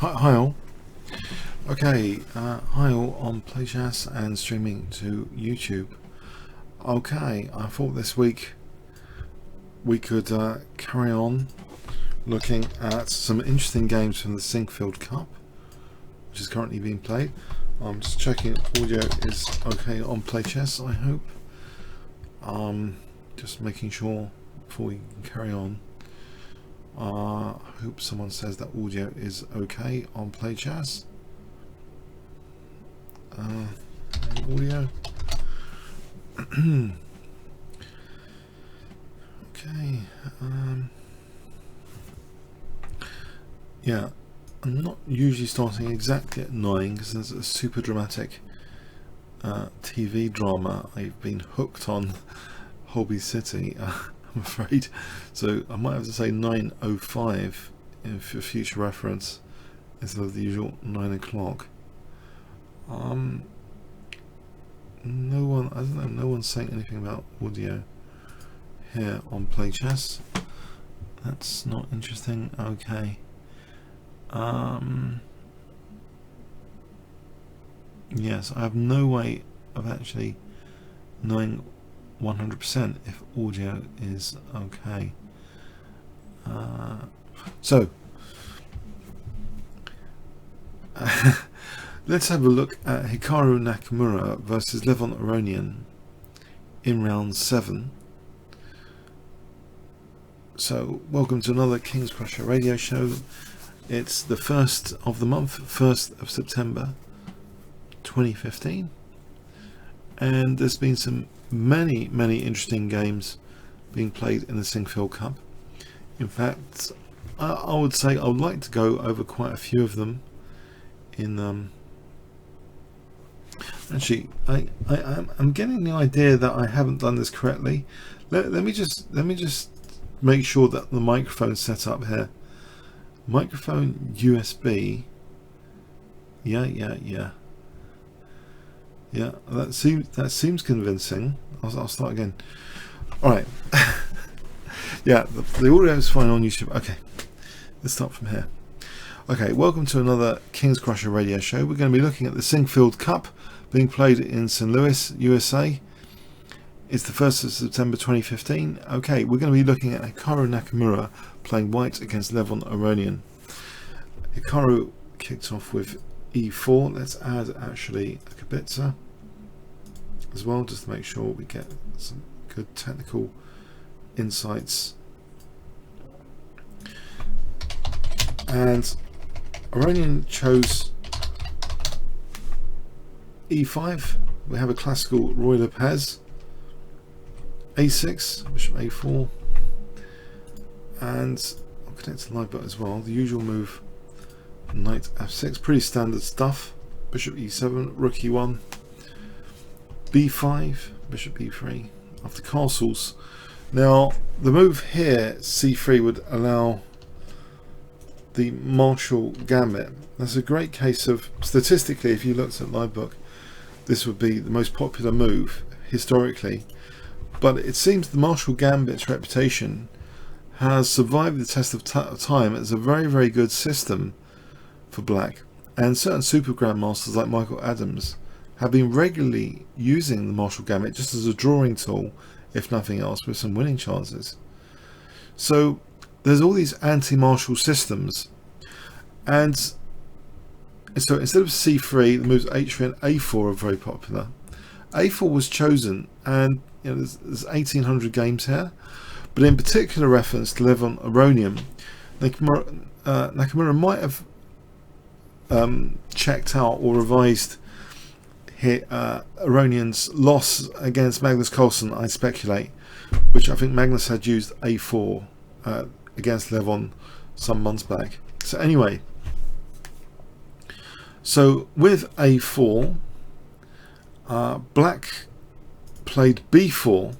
Hi all. Okay, hi all on PlayJazz and streaming to YouTube. Okay, I thought this week we could carry on looking at some interesting games from the Sinquefield Cup, which is currently being played. I'm just checking audio is okay on PlayJazz, I hope. Just making sure before we can carry on. I hope someone says that audio is okay on PlayJazz. Audio. Okay. Yeah, I'm not usually starting exactly at 9 because there's a super dramatic TV drama I've been hooked on, Holby City. I'm afraid, so I might have to say 9:05 for future reference instead of the usual 9 o'clock. No one, I don't know, no one's saying anything about audio here on PlayJazz. That's not interesting. Okay. Yes, I have no way of actually knowing 100% if audio is okay. So let's have a look at Hikaru Nakamura versus Levon Aronian in round 7. So welcome to another Kingscrusher radio show. It's the 1st of the month, 1st of September 2015, and there's been some many interesting games being played in the Sinquefield Cup. In fact, I would say I would like to go over quite a few of them. In actually, I'm getting the idea that I haven't done this correctly. Let me just make sure that the microphone's set up here. Microphone USB. Yeah. That seems convincing. I'll start again. All right. Yeah, the audio is fine on YouTube. Okay, let's start from here. Okay, welcome to another Kingscrusher radio show. We're going to be looking at the Sinquefield Cup being played in St. Louis, USA. It's the 1st of September 2015. Okay, we're going to be looking at Hikaru Nakamura playing white against Levon Aronian. Hikaru kicked off with e4. Let's add actually a kibitzer as well, just to make sure we get some good technical insights. And Aronian chose e5. We have a classical Roy Lopez. a6, bishop a4, and I'll connect to the live button as well. The usual move, knight f6, pretty standard stuff. Bishop e7, rook e1, b5, bishop e3. After castles, now the move here, c3, would allow the Marshall Gambit. That's a great case of, statistically, if you looked at live book, this would be the most popular move historically. But it seems the Marshall Gambit's reputation has survived the test of time as a very good system for black, and certain super grandmasters like Michael Adams have been regularly using the Marshall Gambit just as a drawing tool, if nothing else, with some winning chances. So there's all these anti-Marshall systems, and so instead of c3, the moves h3 and a4 are very popular. a4 was chosen, and you know, there's 1800 games here, but in particular reference to Levon Aronian, Nakamura might have checked out or revised Aronian's loss against Magnus Carlsen, I speculate, which I think Magnus had used a4 against Levon some months back. So anyway, so with a4, black played b4,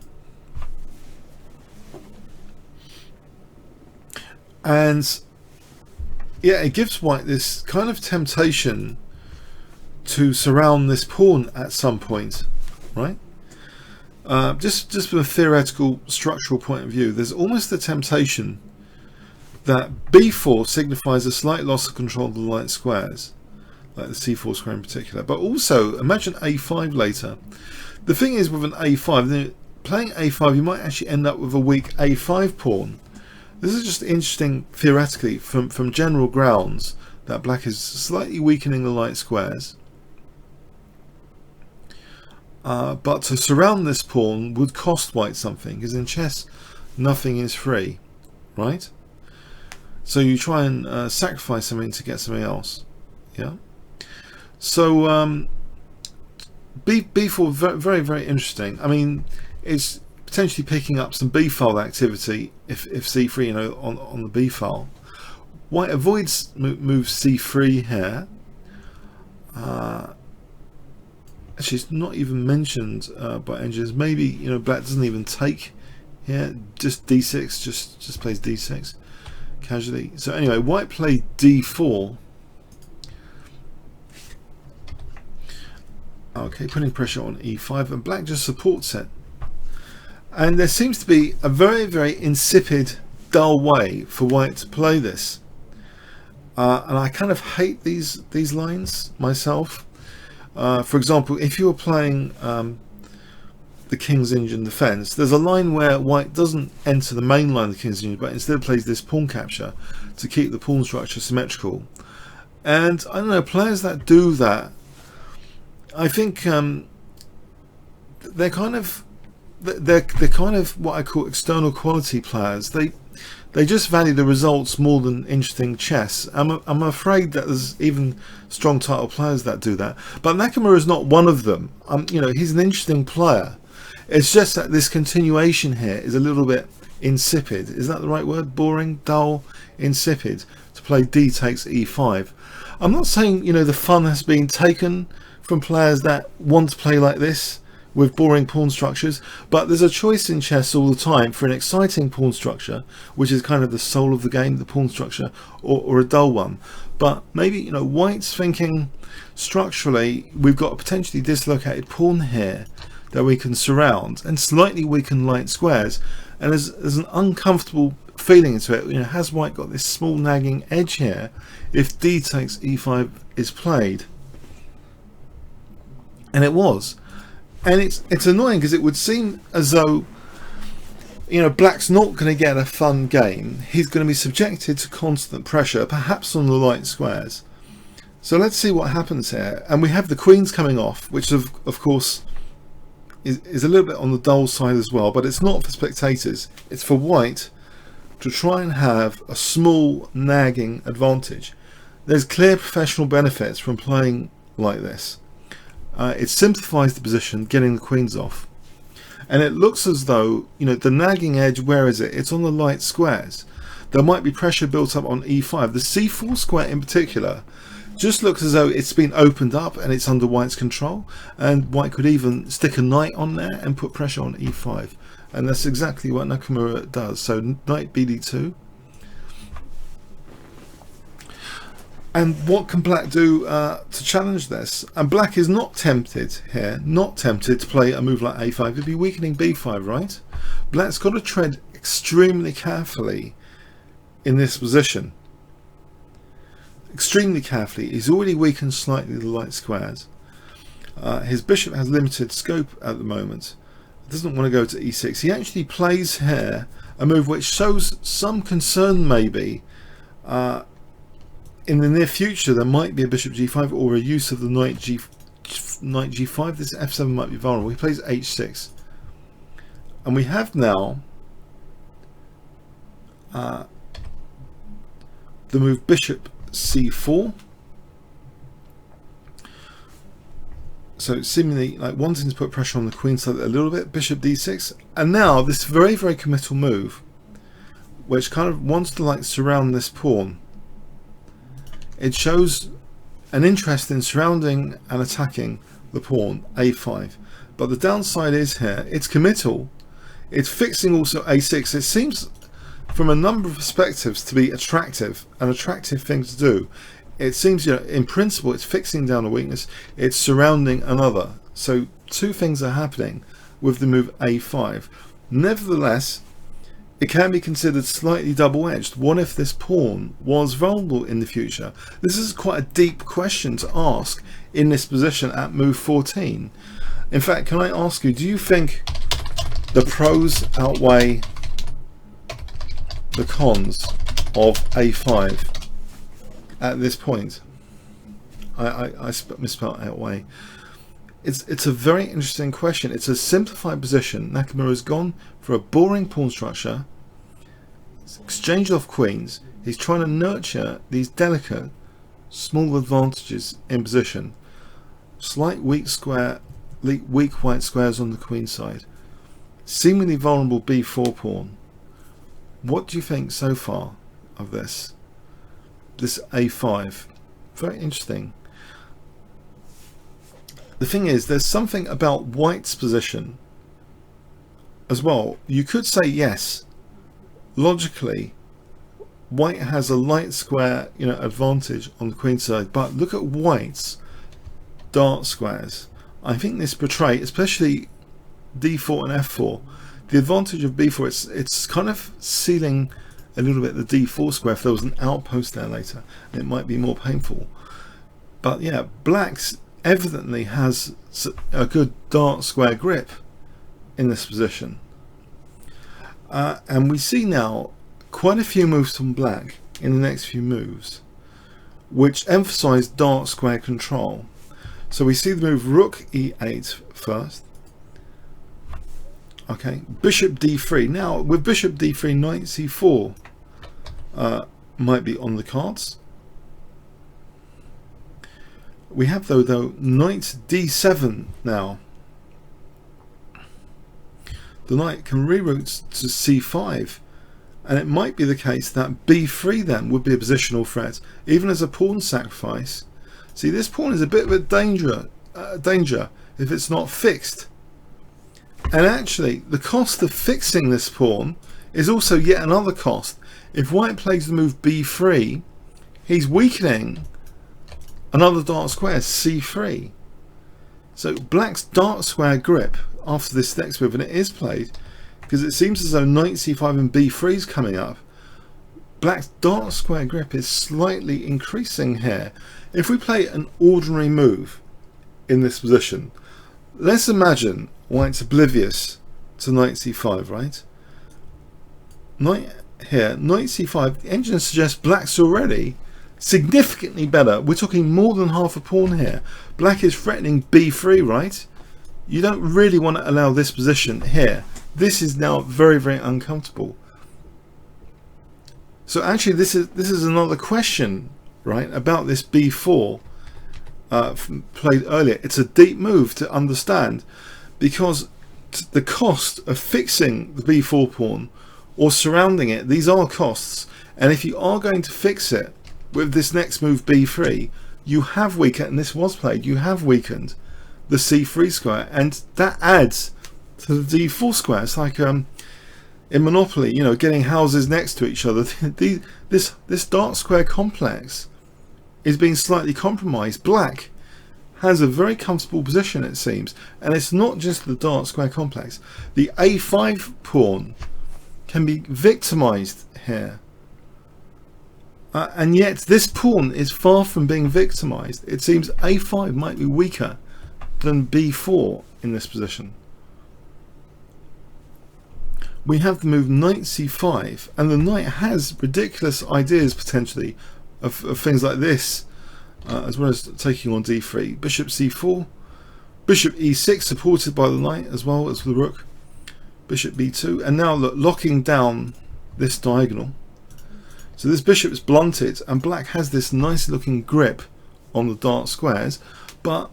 and yeah, it gives white this kind of temptation to surround this pawn at some point, right? Just from a theoretical structural point of view, there's almost a temptation that b4 signifies a slight loss of control of the light squares, like the c4 square in particular. But also, imagine a5 later. The thing is, with an a5, playing a5, you might actually end up with a weak a5 pawn. This is just interesting theoretically from general grounds that black is slightly weakening the light squares. But to surround this pawn would cost white something, because in chess nothing is free, right? So you try and sacrifice something to get something else. Yeah. So b4 very, very interesting. I mean, it's potentially picking up some b file activity if c3, you know, on the b file. White avoids move c3 here. Actually, it's not even mentioned by engineers. Maybe, you know, black doesn't even take here. Just d6, just plays d6 casually. So anyway, white played d4. Okay, putting pressure on e5, and black just supports it. And there seems to be a very, very insipid, dull way for white to play this. And I kind of hate these lines myself. For example, if you were playing the King's Indian defense, there's a line where white doesn't enter the main line of the King's Indian, but instead plays this pawn capture to keep the pawn structure symmetrical. And I don't know, players that do that, I think they're kind of what I call external quality players. They just value the results more than interesting chess. I'm afraid that there's even strong title players that do that. But Nakamura is not one of them. You know, he's an interesting player. It's just that this continuation here is a little bit insipid. Is that the right word? Boring, dull, insipid. To play d takes e5. I'm not saying, you know, the fun has been taken from players that want to play like this with boring pawn structures, but there's a choice in chess all the time for an exciting pawn structure, which is kind of the soul of the game, the pawn structure, or a dull one. But maybe, you know, white's thinking structurally we've got a potentially dislocated pawn here that we can surround and slightly weaken light squares, and there's an uncomfortable feeling into it. You know, has white got this small nagging edge here if d takes e5 is played? And it was. And it's annoying because it would seem as though, you know, black's not going to get a fun game. He's going to be subjected to constant pressure, perhaps on the light squares. So let's see what happens here. And we have the queens coming off, which of course is a little bit on the dull side as well, but it's not for spectators. It's for white to try and have a small nagging advantage. There's clear professional benefits from playing like this. It simplifies the position, getting the queens off, and it looks as though, you know, the nagging edge, where is it? It's on the light squares. There might be pressure built up on e5. The c4 square in particular just looks as though it's been opened up and it's under white's control, and white could even stick a knight on there and put pressure on e5, and that's exactly what Nakamura does. So knight bd2. And what can black do to challenge this? And black is not tempted here, not tempted to play a move like a5. It'd be weakening b5, right? Black's got to tread extremely carefully in this position. Extremely carefully. He's already weakened slightly the light squares. His bishop has limited scope at the moment. Doesn't want to go to e6. He actually plays here a move which shows some concern, maybe. In the near future, there might be a bishop g5 or a use of the knight g5. This f7 might be vulnerable. He plays h6, and we have now the move bishop c4. So seemingly like wanting to put pressure on the queen side a little bit. Bishop d6, and now this very, very committal move, which kind of wants to like surround this pawn. It shows an interest in surrounding and attacking the pawn a5, but the downside is here it's committal. It's fixing also a6. It seems from a number of perspectives to be attractive, an attractive thing to do. It seems, you know, in principle it's fixing down a weakness, it's surrounding another. So two things are happening with the move a5. Nevertheless, it can be considered slightly double-edged. What if this pawn was vulnerable in the future? This is quite a deep question to ask in this position at move 14. In fact, can I ask you, do you think the pros outweigh the cons of a5 at this point? I misspelled outweigh. It's a very interesting question. It's a simplified position. Nakamura has gone for a boring pawn structure. He's exchanged off queens. He's trying to nurture these delicate, small advantages in position. Slight weak white squares on the queen side. Seemingly vulnerable b4 pawn. What do you think so far of this? This a5. Very interesting. The thing is, there's something about white's position as well. You could say yes, logically, white has a light square, advantage on the queen side. But look at white's dark squares. I think this portray, especially d4 and f4, the advantage of b4. It's kind of sealing a little bit the d4 square. If there was an outpost there later, it might be more painful. But yeah, black's evidently has a good dark square grip in this position, and we see now quite a few moves from black in the next few moves which emphasize dark square control. So we see the move rook e8 first. Okay, bishop d3. Now with bishop d3, knight c4 might be on the cards. We have though knight d7 now. The knight can reroute to c5, and it might be the case that b3 then would be a positional threat, even as a pawn sacrifice. See, this pawn is a bit of a danger if it's not fixed. And actually, the cost of fixing this pawn is also yet another cost. If white plays the move b3, he's weakening another dark square, c3. So black's dark square grip after this next move, and it is played because it seems as though knight c5 and b3 is coming up. Black's dark square grip is slightly increasing here. If we play an ordinary move in this position, let's imagine white's oblivious to knight c5, right? Knight here, knight c5, the engine suggests black's already significantly better. We're talking more than half a pawn here. Black is threatening b3, right? You don't really want to allow this position here. This is now very, very uncomfortable. So actually this is another question, right, about this b4 played earlier. It's a deep move to understand, because the cost of fixing the b4 pawn or surrounding it, these are costs, and if you are going to fix it with this next move b3, you have weakened, and this was played, you have weakened the c3 square, and that adds to the d4 square. It's like in Monopoly, getting houses next to each other. This dark square complex is being slightly compromised. Black has a very comfortable position, it seems, and it's not just the dark square complex. The a5 pawn can be victimized here. And yet this pawn is far from being victimized. It seems a5 might be weaker than b4 in this position. We have the move knight c5, and the knight has ridiculous ideas potentially of things like this, as well as taking on d3. Bishop c4, bishop e6 supported by the knight as well as the rook, bishop b2, and now look, locking down this diagonal. So this bishop is blunted, and black has this nice looking grip on the dark squares, but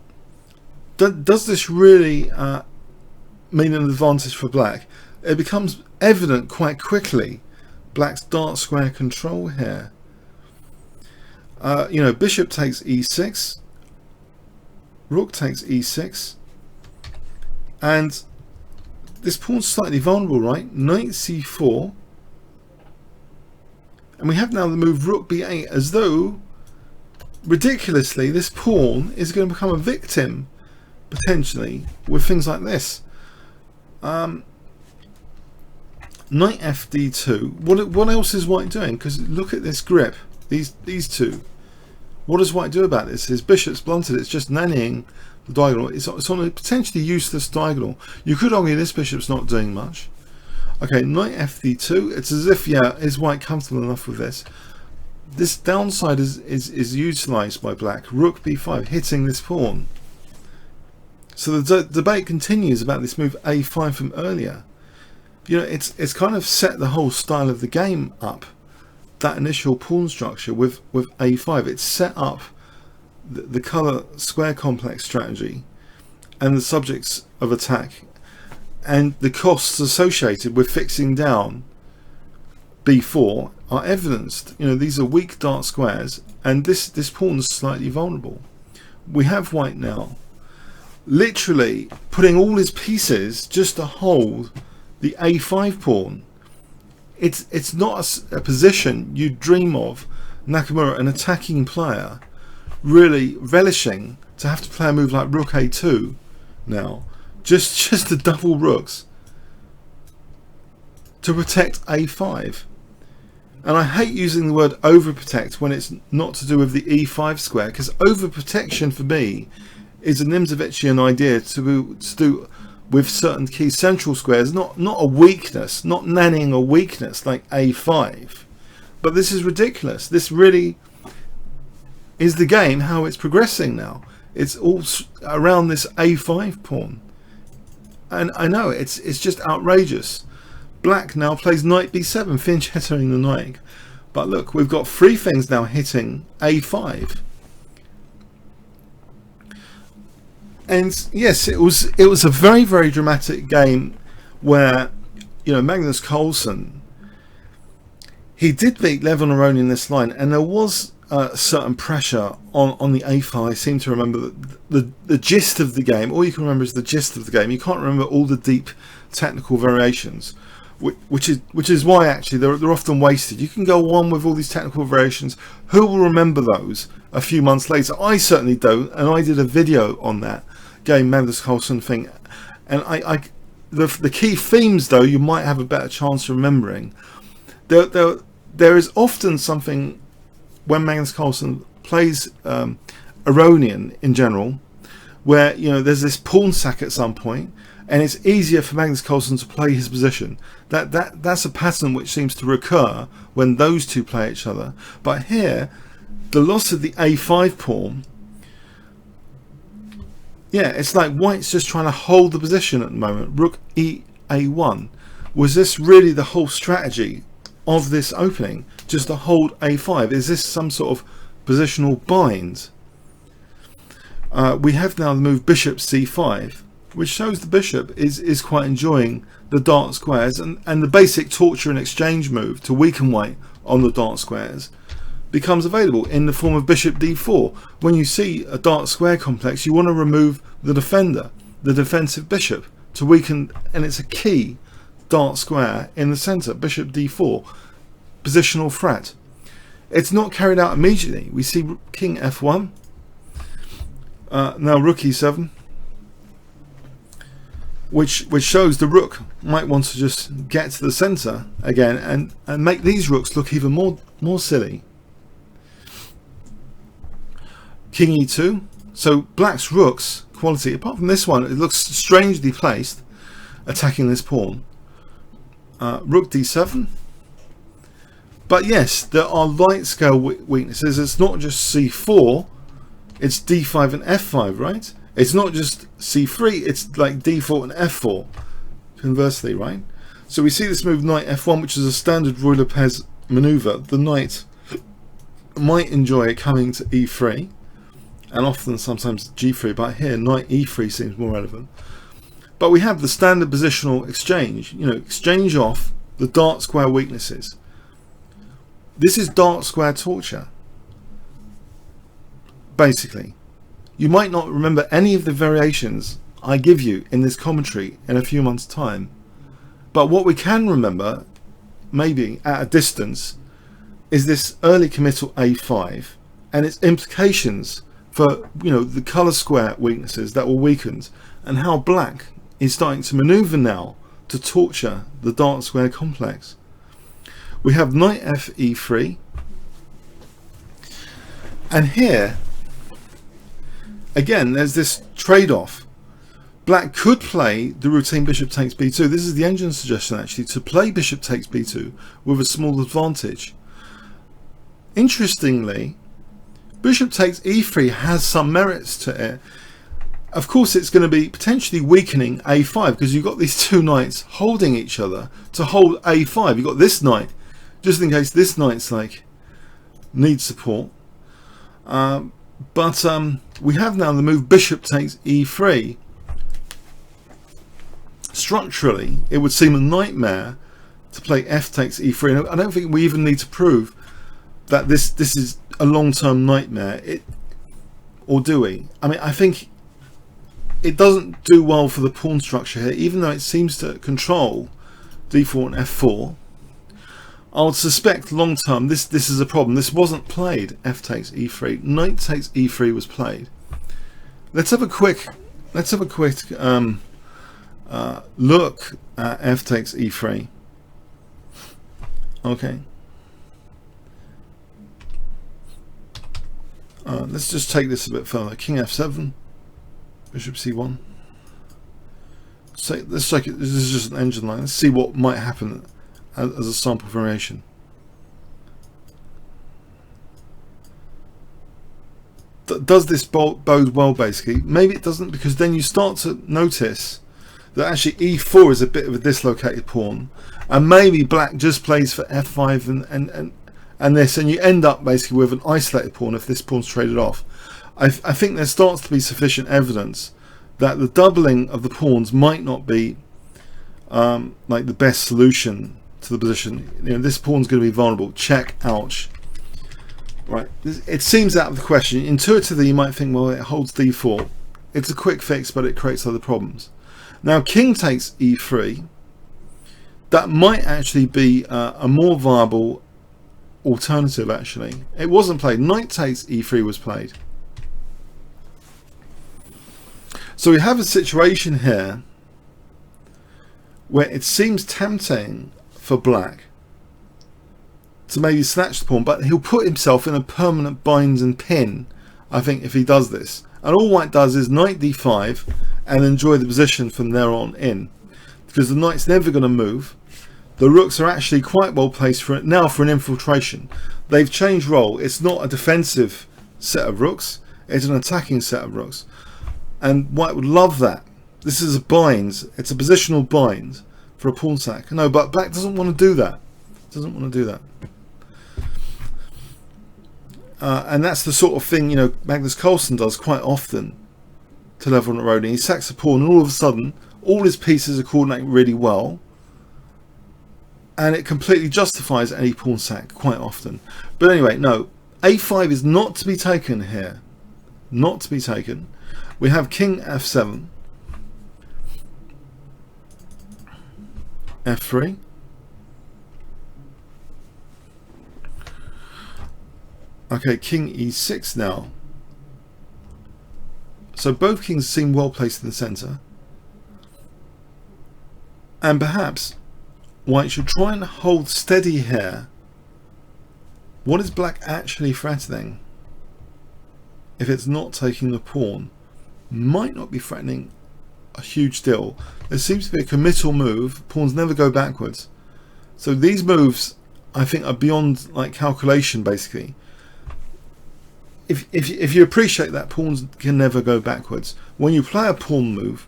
does this really mean an advantage for black? It becomes evident quite quickly black's dark square control here. Bishop takes e6, rook takes e6, and this pawn's slightly vulnerable, right? Knight c4, and we have now the move rook b8, as though ridiculously this pawn is going to become a victim potentially with things like this. Knight fd2. What else is white doing? Because look at this grip. These two. What does white do about this? His bishop's blunted. It's just nannying the diagonal. It's on a potentially useless diagonal. You could argue this bishop's not doing much. Okay, knight fd2. It's as if, yeah, is white comfortable enough with this? This downside is utilized by black. Rook b5, hitting this pawn. So the debate continues about this move a5 from earlier. You know, it's kind of set the whole style of the game up. That initial pawn structure with a5, it's set up the color square complex strategy and the subjects of attack and the costs associated with fixing down b4 are evidenced. You know, these are weak dark squares, and this pawn is slightly vulnerable. We have white now literally putting all his pieces just to hold the a5 pawn. It's not a position you dream of Nakamura, an attacking player, really relishing to have to play a move like rook a2 now, just to double rooks to protect a5. And I hate using the word overprotect when it's not to do with the e5 square, because overprotection for me is a Nimzovician idea to do with certain key central squares, not a weakness, not nannying a weakness like a5. But this is ridiculous. This really is the game, how it's progressing now. It's all around this a5 pawn. And I know, it's just outrageous. Black now plays knight b7, fianchetting the knight. But look, we've got three things now hitting a5. And yes, it was a very, very dramatic game where, you know, Magnus Carlsen, he did beat Levon Aronian in this line, and there was certain pressure on the a5. I seem to remember the gist of the game. All you can remember is the gist of the game. You can't remember all the deep technical variations, which is why actually they're often wasted. You can go on with all these technical variations. Who will remember those a few months later? I certainly don't, and I did a video on that game, Magnus Carlsen thing, and the key themes though you might have a better chance of remembering. There is often something when Magnus Carlsen plays Aronian in general, where, you know, there's this pawn sack at some point, and it's easier for Magnus Carlsen to play his position. That's a pattern which seems to recur when those two play each other. But here, the loss of the a5 pawn, yeah, it's like white's just trying to hold the position at the moment. Rook a1. Was this really the whole strategy of this opening? Just to hold a5? Is this some sort of positional bind? We have now the move bishop c5, which shows the bishop is quite enjoying the dark squares, and the basic torture and exchange move to weaken white on the dark squares becomes available in the form of bishop d4. When you see a dark square complex, you want to remove the defender, the defensive bishop, to weaken, and it's a key dark square in the center. Bishop d4, positional threat. It's not carried out immediately. We see king f1, now rook e7, which shows the rook might want to just get to the center again and make these rooks look even more silly. King e2. So black's rooks quality, apart from this one, it looks strangely placed, attacking this pawn. Rook d7. But yes, there are light scale weaknesses. It's not just c4, it's d5 and f5, right? It's not just c3, it's like d4 and f4, conversely, right? So we see this move knight f1, which is a standard Ruy Lopez maneuver. The knight might enjoy coming to e3, and often sometimes g3, but here knight e3 seems more relevant. But we have the standard positional exchange, you know, exchange off the dark square weaknesses. This is dark square torture, basically. You might not remember any of the variations I give you in this commentary in a few months' time, but what we can remember, maybe at a distance, is this early committal a5 and its implications for, you know, the color square weaknesses that were weakened, and how black is starting to maneuver now to torture the dark square complex. We have knight f e3, and here again there's this trade-off. Black could play the routine bishop takes b2. This is the engine suggestion actually, to play bishop takes b2 with a small advantage. Interestingly, bishop takes e3 has some merits to it. Of course it's going to be potentially weakening a5 because you've got these two knights holding each other to hold a5. You've got this knight just in case this knight's like needs support. But we have now the move bishop takes e3. Structurally, it would seem a nightmare to play f takes e3. And I don't think we even need to prove that this is a long-term nightmare. Or do we? I mean, I think it doesn't do well for the pawn structure here, even though it seems to control d4 and f4. I would suspect long-term this is a problem. This wasn't played. F takes e3. Knight takes e3 was played. Let's have a quick look at f takes e3. Okay. Let's just take this a bit further. King f7, bishop c1. So let's check it. This is just an engine line. Let's see what might happen as a sample variation. Does this bode well? Basically, maybe it doesn't, because then you start to notice that actually e4 is a bit of a dislocated pawn, and maybe black just plays for f5 and this, and you end up basically with an isolated pawn if this pawn's traded off. I think there starts to be sufficient evidence that the doubling of the pawns might not be like the best solution to the position. You know, this pawn's going to be vulnerable. Check. Ouch. Right. It seems out of the question. Intuitively, you might think, well, it holds d4. It's a quick fix, but it creates other problems. Now, king takes e3. That might actually be a more viable alternative. Actually, it wasn't played. Knight takes e3 was played. So we have a situation here where it seems tempting for black to maybe snatch the pawn, but he'll put himself in a permanent bind and pin, I think, if he does this. And all white does is knight d5 and enjoy the position from there on in, because the knight's never going to move. The rooks are actually quite well placed for it now for an infiltration. They've changed role. It's not a defensive set of rooks, it's an attacking set of rooks. And white would love that. This is a bind. It's a positional bind for a pawn sack. No, but black doesn't want to do that. Doesn't want to do that. And that's the sort of thing, you know, Magnus Carlsen does quite often to Levon Aronian. He sacks a pawn, and all of a sudden, all his pieces are coordinating really well, and it completely justifies any pawn sack quite often. But anyway, no, a5 is not to be taken here. Not to be taken. We have king f7, f3, okay, king e6 now. So both kings seem well placed in the centre, and perhaps white should try and hold steady here. What is black actually threatening? If it's not taking the pawn, might not be threatening a huge deal. There seems to be a committal move. Pawns never go backwards. So these moves, I think, are beyond like calculation. Basically, if you appreciate that pawns can never go backwards, when you play a pawn move,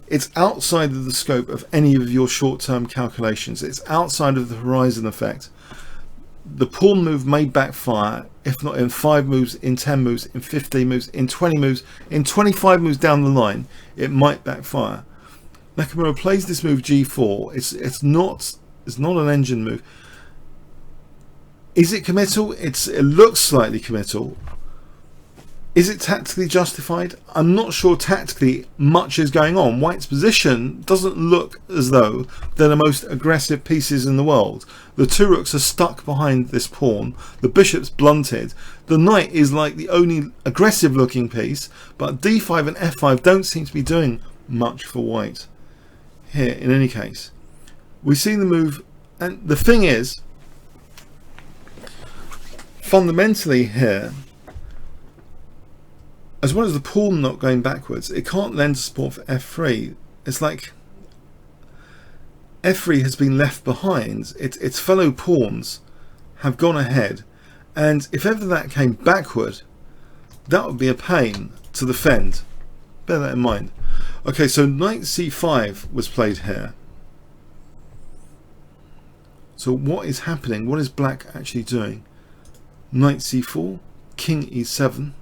it's outside of the scope of any of your short-term calculations. It's outside of the horizon effect. The pawn move may backfire, if not in 5 moves, in 10 moves, in 15 moves, in 20 moves, in 25 moves down the line, it might backfire. Nakamura plays this move g4. It's not an engine move. Is it committal? It looks slightly committal. Is it tactically justified? I'm not sure tactically much is going on. White's position doesn't look as though they're the most aggressive pieces in the world. The two rooks are stuck behind this pawn. The bishop's blunted. The knight is like the only aggressive looking piece, but d5 and f5 don't seem to be doing much for white here in any case. We see the move, and the thing is, fundamentally here, as well as the pawn not going backwards, it can't lend support for f3. It's like f3 has been left behind. Its fellow pawns have gone ahead, and if ever that came backward, that would be a pain to defend. Bear that in mind. Okay, so knight c5 was played here. So what is happening? What is black actually doing? Knight c4, king e7,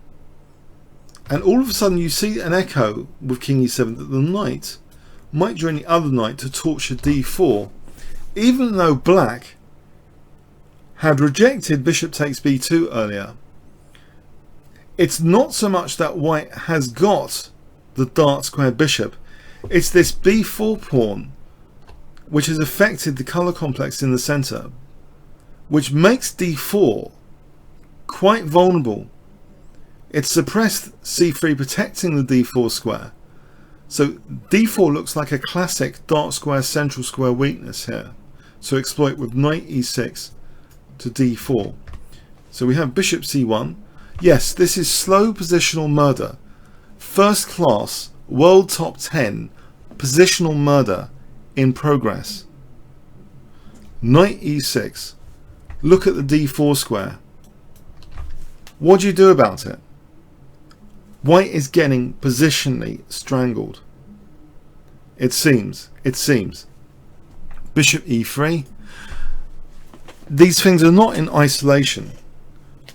and all of a sudden you see an echo with king e7 that the knight might join the other knight to torture d4, even though black had rejected bishop takes b2 earlier. It's not so much that white has got the dark square bishop, it's this b4 pawn which has affected the colour complex in the centre, which makes d4 quite vulnerable. It's suppressed c3, protecting the d4 square. So d4 looks like a classic dark square central square weakness here. So exploit with knight e6 to d4. So we have bishop c1. Yes, this is slow positional murder. First class, world top 10 positional murder in progress. Knight e6. Look at the d4 square. What do you do about it? White is getting positionally strangled. It seems. Bishop e3. These things are not in isolation.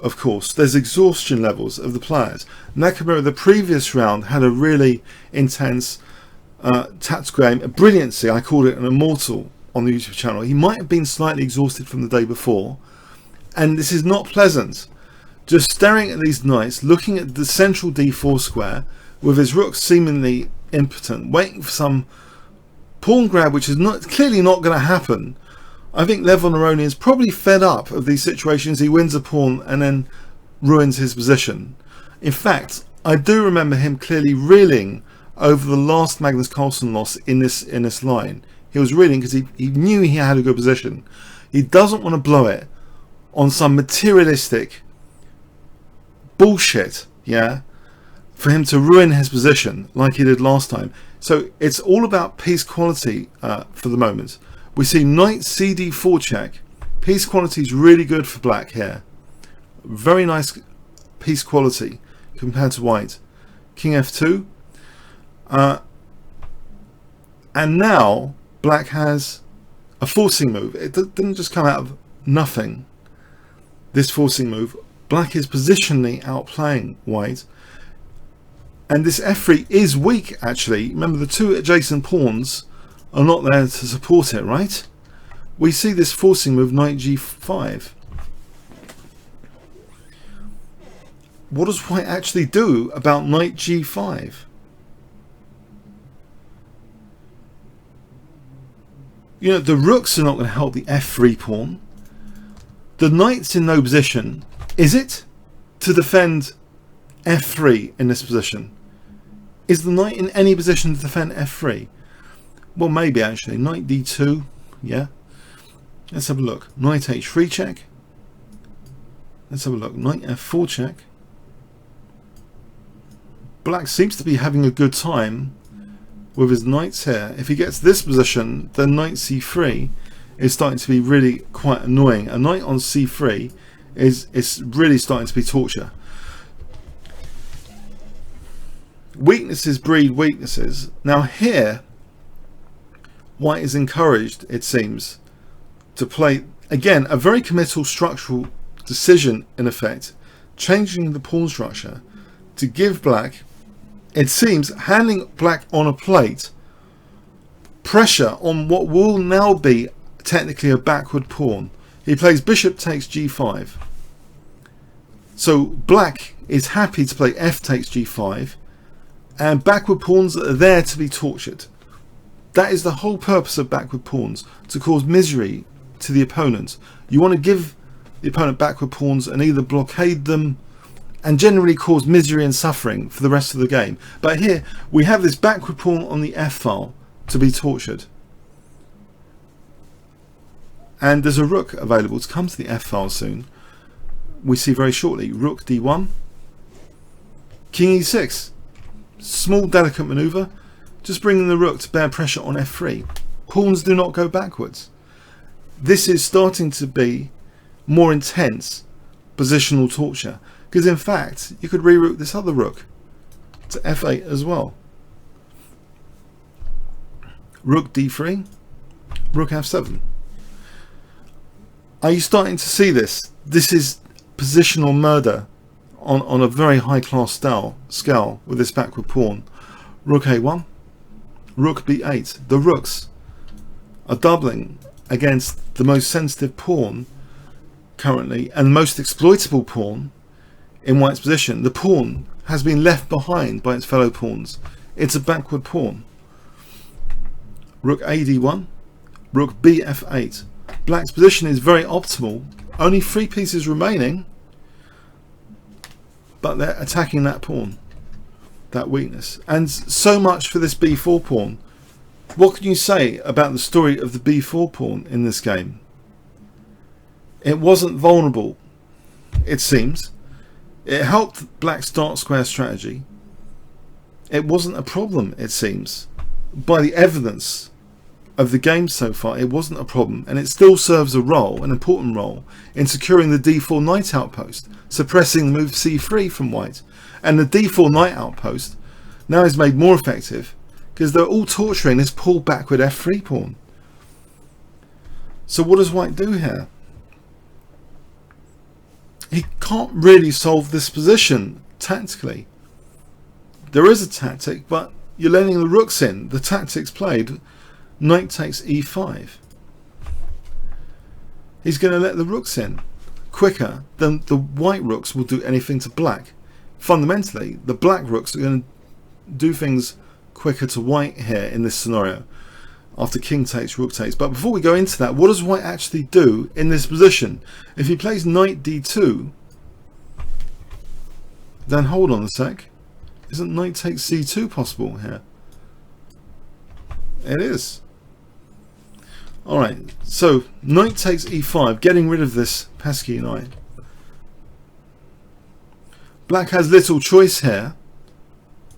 Of course, there's exhaustion levels of the players. Nakamura, the previous round, had a really intense tactical game, a brilliancy. I called it an immortal on the YouTube channel. He might have been slightly exhausted from the day before, and this is not pleasant. Just staring at these knights, looking at the central d4 square with his rook seemingly impotent, waiting for some pawn grab, which is clearly not going to happen. I think Levon Aronian is probably fed up of these situations. He wins a pawn and then ruins his position. In fact, I do remember him clearly reeling over the last Magnus Carlsen loss in this line. He was reeling because he knew he had a good position. He doesn't want to blow it on some materialistic bullshit, yeah, for him to ruin his position like he did last time. So it's all about piece quality for the moment. We see knight cd4 check. Piece quality is really good for black here. Very nice piece quality compared to white. King f2. And now black has a forcing move. It didn't just come out of nothing, this forcing move. Black is positionally outplaying white, and this f3 is weak actually. Remember, the two adjacent pawns are not there to support it, right? We see this forcing move, knight g5. What does white actually do about knight g5? You know, the rooks are not going to help the f3 pawn. The knight's in no position. Is it to defend f3 in this position? Is the knight in any position to defend f3? Well, maybe actually. Knight d2, yeah. Let's have a look. Knight h3 check. Let's have a look. Knight f4 check. Black seems to be having a good time with his knights here. If he gets this position, then knight c3 is starting to be really quite annoying. A knight on c3 is really starting to be torture. Weaknesses breed weaknesses. Now here, white is encouraged, it seems, to play, again, a very committal structural decision in effect, changing the pawn structure to give black, it seems, handing black on a plate, pressure on what will now be technically a backward pawn. He plays bishop takes g5. So black is happy to play f takes g5, and backward pawns are there to be tortured. That is the whole purpose of backward pawns, to cause misery to the opponent. You want to give the opponent backward pawns and either blockade them and generally cause misery and suffering for the rest of the game. But here we have this backward pawn on the f file. to be tortured. And there's a rook available to come to the f-file soon. We see very shortly. Rook d1, king e6. Small delicate maneuver, just bringing the rook to bear pressure on f3. Pawns do not go backwards. This is starting to be more intense positional torture, because in fact you could reroute this other rook to f8 as well. Rook d3, rook f7. Are you starting to see this? This is positional murder on a very high class scale with this backward pawn. Rook a1, rook b8. The rooks are doubling against the most sensitive pawn currently and the most exploitable pawn in white's position. The pawn has been left behind by its fellow pawns. It's a backward pawn. Rook a d1, rook b f8. Black's position is very optimal. Only 3 pieces remaining, but they're attacking that pawn, that weakness. And so much for this b4 pawn. What can you say about the story of the b4 pawn in this game? It wasn't vulnerable, it seems. It helped Black's dark square strategy. It wasn't a problem, it seems. By the evidence of the game so far, it wasn't a problem, and it still serves a role, an important role, in securing the d4 knight outpost, suppressing the move c3 from white. And the d4 knight outpost now is made more effective because they're all torturing this pull backward f3 pawn. So what does white do here? He can't really solve this position tactically. There is a tactic, but you're letting the rooks in. The tactics played, knight takes e5. He's going to let the rooks in quicker than the white rooks will do anything to black. Fundamentally, the black rooks are going to do things quicker to white here in this scenario after king takes, rook takes. But before we go into that, what does white actually do in this position? If he plays knight d2, then hold on a sec. Isn't knight takes c2 possible here? It is. Alright, so knight takes e5, getting rid of this pesky knight. Black has little choice here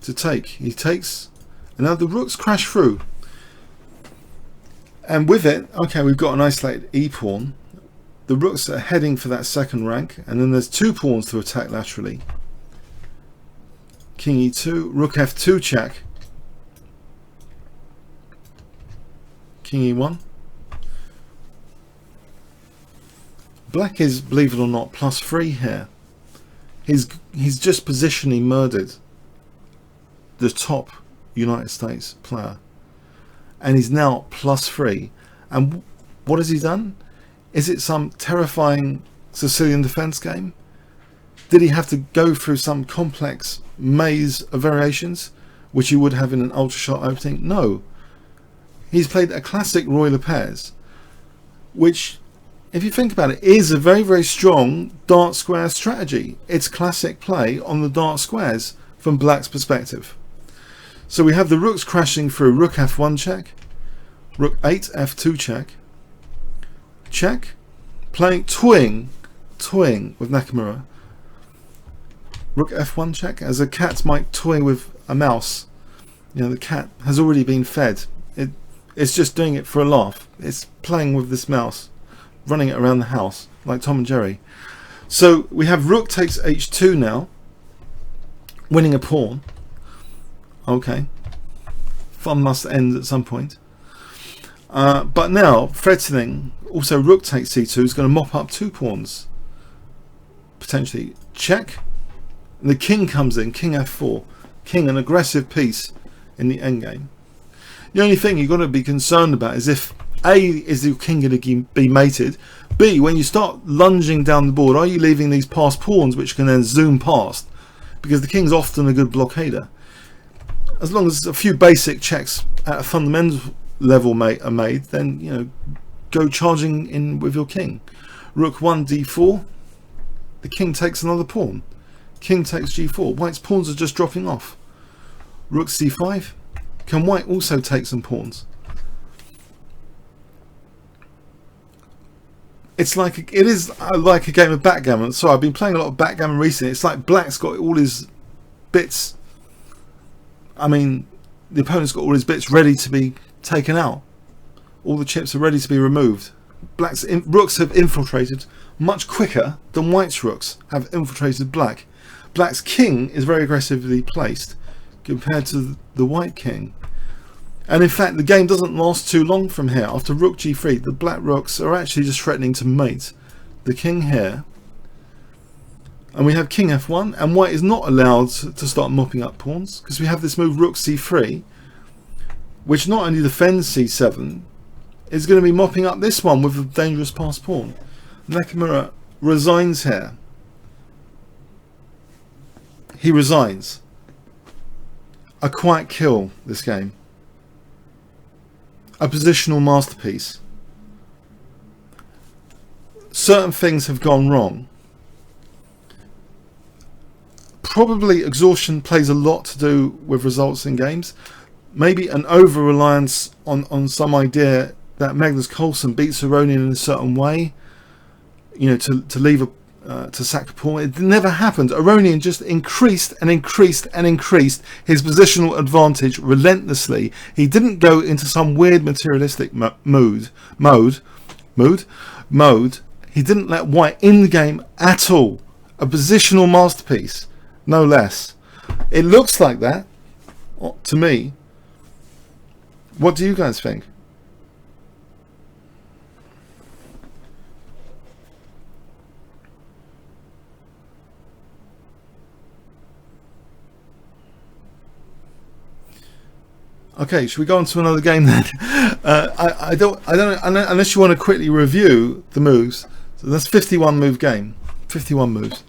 to take. He takes, and now the rooks crash through. And with it, okay, we've got an isolated e-pawn. The rooks are heading for that second rank, and then there's 2 pawns to attack laterally. King e2, rook f2 check. King e1. Black is, believe it or not, +3 here. He's just positionally murdered the top United States player, and he's now +3. And what has he done? Is it some terrifying Sicilian defense game? Did he have to go through some complex maze of variations which you would have in an ultra short opening? No. He's played a classic Roy Lopez, which, if you think about it, is a very, very strong dark square strategy. It's classic play on the dark squares from Black's perspective. So we have the rooks crashing through. Rook f1 check, rook 8 f2 check, check, playing toying with Nakamura. Rook f1 check, as a cat might toy with a mouse. You know, the cat has already been fed. It's just doing it for a laugh. It's playing with this mouse, running it around the house like Tom and Jerry. So we have rook takes h2 now, winning a pawn. Okay, fun must end at some point. But now threatening, also rook takes c2 is going to mop up 2 pawns, potentially. Check, and the king comes in, king f4. King, an aggressive piece in the endgame. The only thing you've got to be concerned about is if A, is the king going to be mated? B, when you start lunging down the board, are you leaving these passed pawns which can then zoom past? Because the king's often a good blockader. As long as a few basic checks at a fundamental level are made, then, you know, go charging in with your king. Rook 1 d4. The king takes another pawn. King takes g4. White's pawns are just dropping off. Rook c5. Can white also take some pawns? It's like it is like a game of backgammon. So I've been playing a lot of backgammon recently. It's like black's got all his bits. I mean, the opponent's got all his bits ready to be taken out. All the chips are ready to be removed. Black's rooks have infiltrated much quicker than white's rooks have infiltrated black. Black's king is very aggressively placed compared to the white king. And in fact, the game doesn't last too long from here. After rook g3, the black rooks are actually just threatening to mate the king here. And we have king f1, and white is not allowed to start mopping up pawns, because we have this move rook c3, which not only defends c7, is going to be mopping up this one with a dangerous passed pawn. Nakamura resigns here. He resigns. A quiet kill, this game. A positional masterpiece. Certain things have gone wrong. Probably exhaustion plays a lot to do with results in games. Maybe an over-reliance on some idea that Magnus Carlsen beats Aronian in a certain way, you know, to leave to sack a pawn. It never happened. Aronian just increased and increased and increased his positional advantage relentlessly. He didn't go into some weird materialistic mode. He didn't let white in the game at all. A positional masterpiece, no less. It looks like that to me. What do you guys think? Okay, should we go on to another game then? I don't unless you want to quickly review the moves. So that's 51 move game. 51 moves.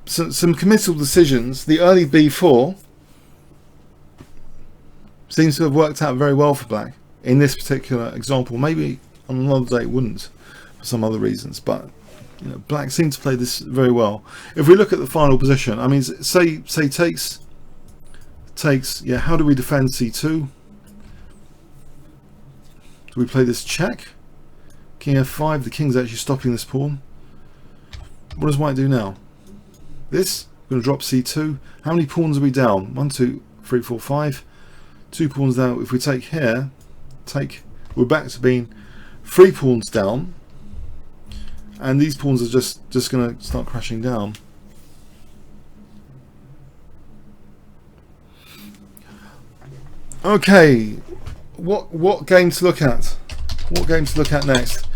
Some committal decisions. The early b4 seems to have worked out very well for black in this particular example. Maybe on another day it wouldn't for some other reasons, but you know, black seems to play this very well. If we look at the final position, I mean, say takes. Yeah, how do we defend c2? Do we play this check? King f5. The king's actually stopping this pawn. What does white do now? This. We're going to drop c2. How many pawns are we down? 1, 2, 3, 4, 5. 2 pawns down. If we take here, we're back to being 3 pawns down. And these pawns are just going to start crashing down. Okay, what game to look at? What game to look at next?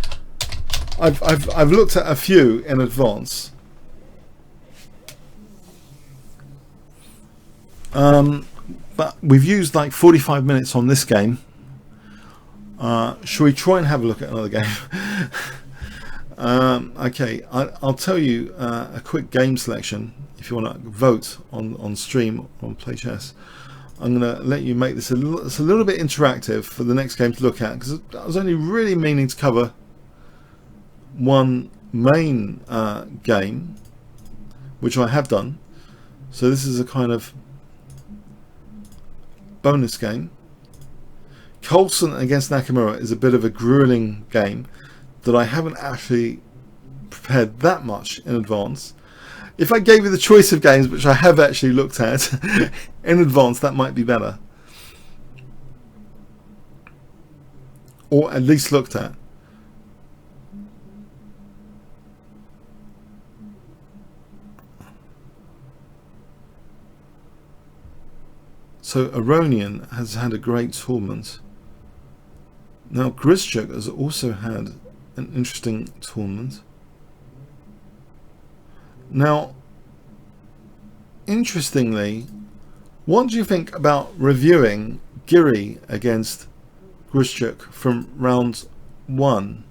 I've looked at a few in advance. But we've used like 45 minutes on this game. Shall we try and have a look at another game? Okay, I'll tell you a quick game selection if you want to vote on stream on Play Chess. I'm going to let you make this it's a little bit interactive for the next game to look at, because I was only really meaning to cover one main game, which I have done. So this is a kind of bonus game. Carlsen against Nakamura is a bit of a grueling game that I haven't actually prepared that much in advance. If I gave you the choice of games, which I have actually looked at in advance, that might be better. Or at least looked at. So Aronian has had a great tournament. Now Grischuk has also had an interesting tournament. Now, interestingly, what do you think about reviewing Giri against Grischuk from round 1?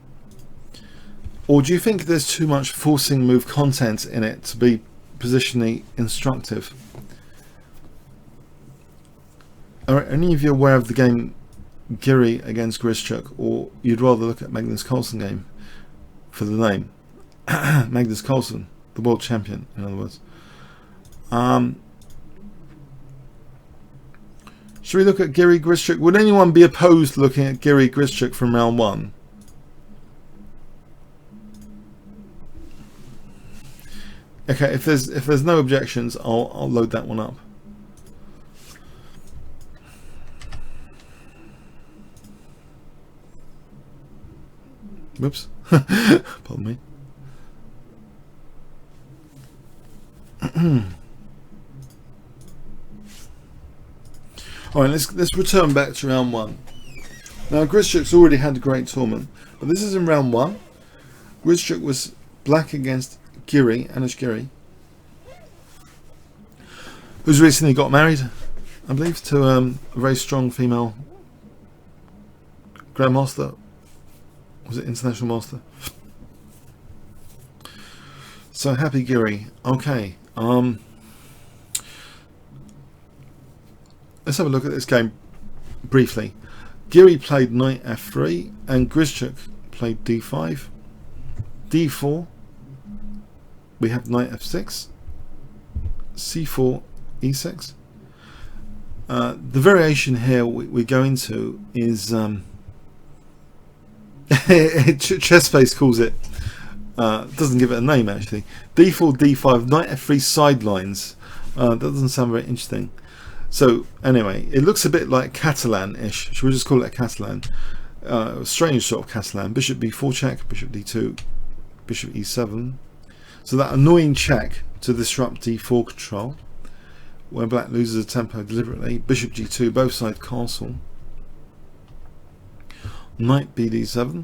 Or do you think there's too much forcing move content in it to be positionally instructive? Are any of you aware of the game Giri against Grischuk, or you'd rather look at Magnus Carlsen game for the name? Magnus Carlsen, the world champion, in other words. Should we look at Giri Grishchuk? Would anyone be opposed to looking at Giri Grishchuk from round 1? Okay, if there's no objections, I'll load that one up. Whoops. Pardon me. Alright, let's return back to round 1. Now Grishchuk's already had a great tournament, but this is in round 1. Grishchuk was black against Giri, Anish Giri, who's recently got married, I believe, to a very strong female Grandmaster. Was it International Master? So happy Giri. Okay. Let's have a look at this game briefly. Giri played knight f3 and Grishchuk played d5. d4. We have knight f6. c4, e6. The variation here we go into is Chessface calls it, doesn't give it a name actually, d4, d5, knight f3 sidelines. That doesn't sound very interesting. So anyway, it looks a bit like Catalan-ish. Should we just call it a Catalan? Strange sort of Catalan. Bishop b4 check, bishop d2, bishop e7. So that annoying check to disrupt d4 control, where black loses a tempo deliberately. Bishop g2, both sides castle. Knight bd7.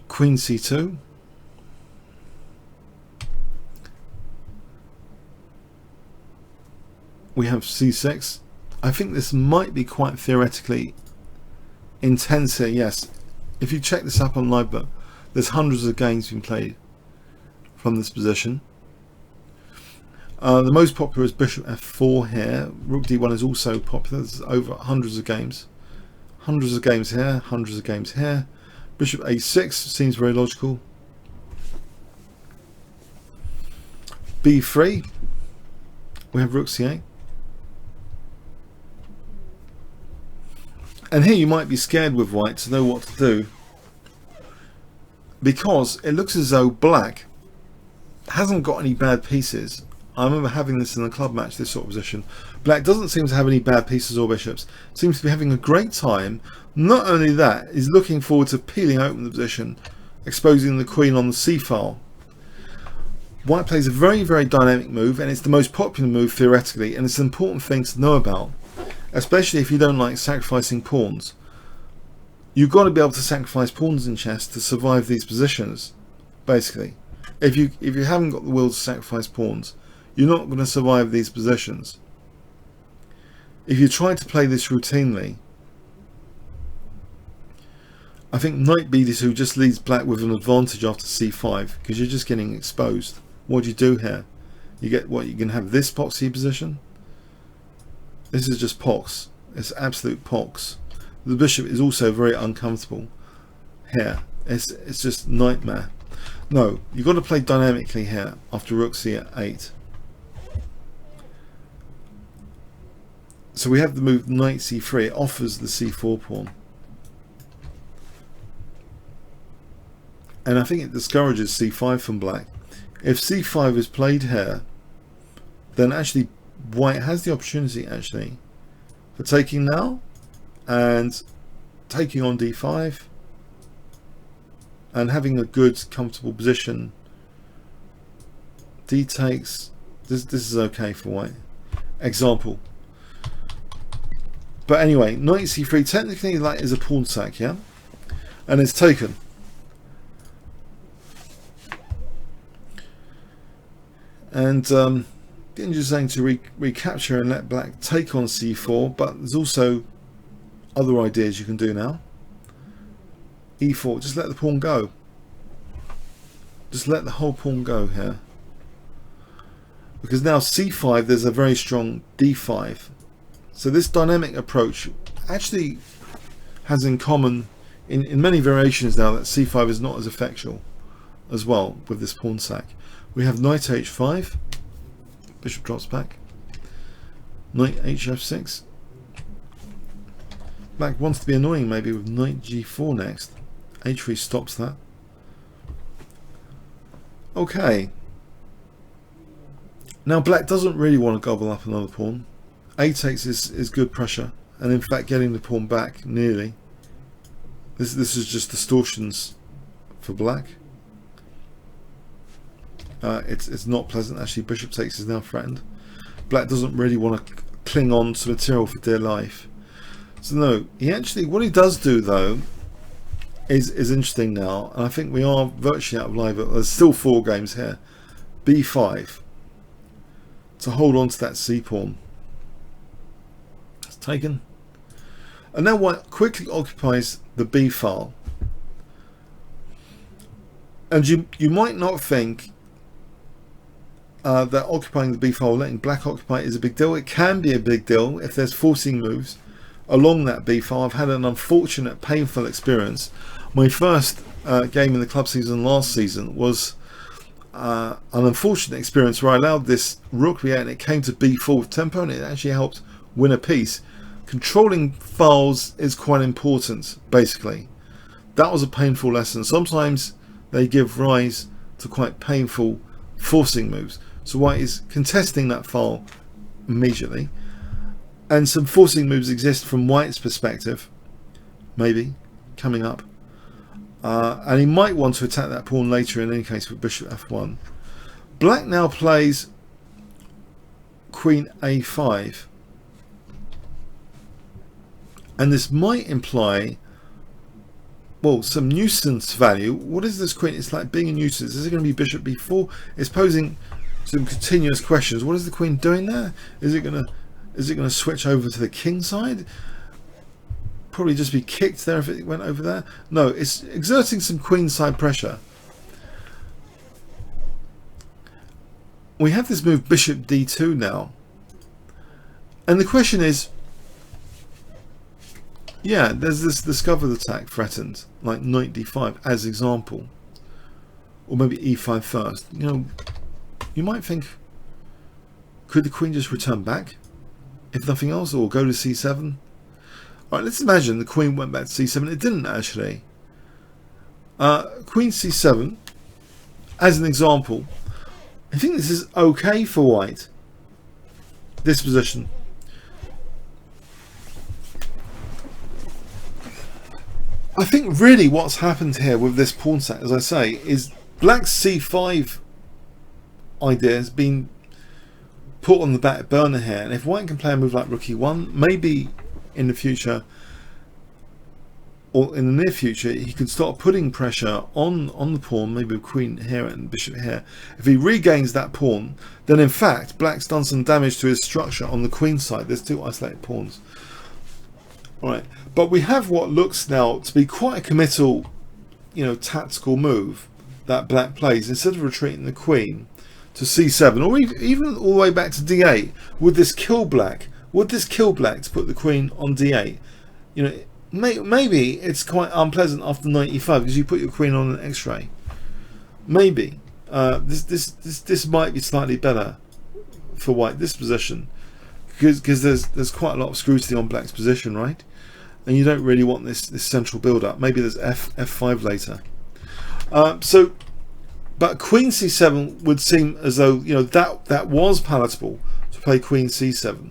Queen c2. We have c6. I think this might be quite theoretically intense here. Yes, if you check this up on Livebook, there's hundreds of games being played from this position. The most popular is bishop f4 here. Rook d1 is also popular. There's over hundreds of games. Hundreds of games here, hundreds of games here. Bishop a6 seems very logical. b3. We have rook c8. And here you might be scared with white to know what to do, because it looks as though black hasn't got any bad pieces. I remember having this in a club match, this sort of position. Black doesn't seem to have any bad pieces or bishops. Seems to be having a great time. Not only that, is looking forward to peeling open the position, exposing the queen on the c-file. White plays a very, very dynamic move, and it's the most popular move theoretically, and it's an important thing to know about, especially if you don't like sacrificing pawns. You've got to be able to sacrifice pawns in chess to survive these positions, basically. If you haven't got the will to sacrifice pawns, you're not going to survive these positions. If you try to play this routinely, I think knight bd2 just leaves black with an advantage after c5, because you're just getting exposed. What do you do here? You get what? You can have this poxy position. This is just pox. It's absolute pox. The bishop is also very uncomfortable here. It's just nightmare. No, you've got to play dynamically here after rook c8. So we have the move knight c3. It offers the c4 pawn. And I think it discourages c5 from black. If c5 is played here, then actually white has the opportunity actually for taking now and taking on d5 and having a good comfortable position. D takes. This is okay for white. Example. But anyway, knight c3 technically that is a pawn sack, yeah, and it's taken. And the just saying to recapture and let black take on c4, but there's also other ideas you can do now. e4, just let the pawn go. Just let the whole pawn go here. Because now c5, there's a very strong d5. So this dynamic approach actually has in common, in many variations now, that c5 is not as effectual. as well with this pawn sack. We have knight h5, bishop drops back, knight hf6. Black wants to be annoying maybe with knight g4 next. h3 stops that. Okay. Now black doesn't really want to gobble up another pawn. A takes is good pressure, and in fact getting the pawn back nearly. This is just distortions for black. It's not pleasant actually. Bishop takes is now threatened. Black doesn't really want to cling on to material for dear life. So no, he actually, what he does do though is interesting now, and I think we are virtually out of live, but there's still 4 games here. b5 to hold on to that c pawn. It's taken. And now white quickly occupies the b file. And you might not think that occupying the b file, letting black occupy it, is a big deal. It can be a big deal if there's forcing moves along that b file. I've had an unfortunate, painful experience. My first game in the club season last season was an unfortunate experience where I allowed this rook to be out and it came to b4 with tempo, and it actually helped win a piece. Controlling files is quite important, basically. That was a painful lesson. Sometimes they give rise to quite painful forcing moves. So white is contesting that file immediately, and some forcing moves exist from white's perspective, maybe coming up, and he might want to attack that pawn later in any case with bishop f1. Black now plays queen a5, and this might imply, well, some nuisance value. What is this queen? It's like being a nuisance. Is it going to be bishop b4? It's posing some continuous questions. What is the queen doing there? Is it going to switch over to the king side? Probably just be kicked there if it went over there. No, it's exerting some queen side pressure. We have this move bishop d2 now, and the question is, yeah, there's this discovered attack threatened, like knight d5 as example, or maybe e5 first. You know, you might think, could the queen just return back, if nothing else, or go to c7? All right, let's imagine the queen went back to c7. It didn't actually. Queen c7, as an example. I think this is okay for white, this position. I think really what's happened here with this pawn sack, as I say, is black's c5 idea has been put on the back burner here, and if white can play a move like rook e1, maybe in the future, or in the near future, he can start putting pressure on the pawn, maybe with queen here and bishop here. If he regains that pawn, then in fact black's done some damage to his structure on the queen side. There's 2 isolated pawns. Alright, but we have what looks now to be quite a committal, you know, tactical move that black plays. Instead of retreating the queen to c7, or even all the way back to d8, would this kill black? Would this kill black to put the queen on d8? You know, maybe it's quite unpleasant after knight e5 because you put your queen on an x-ray. Maybe this might be slightly better for white, this position, because there's quite a lot of scrutiny on black's position, right? And you don't really want this central build-up. Maybe there's f5 later. But queen c7 would seem as though, you know, that was palatable to play queen c7.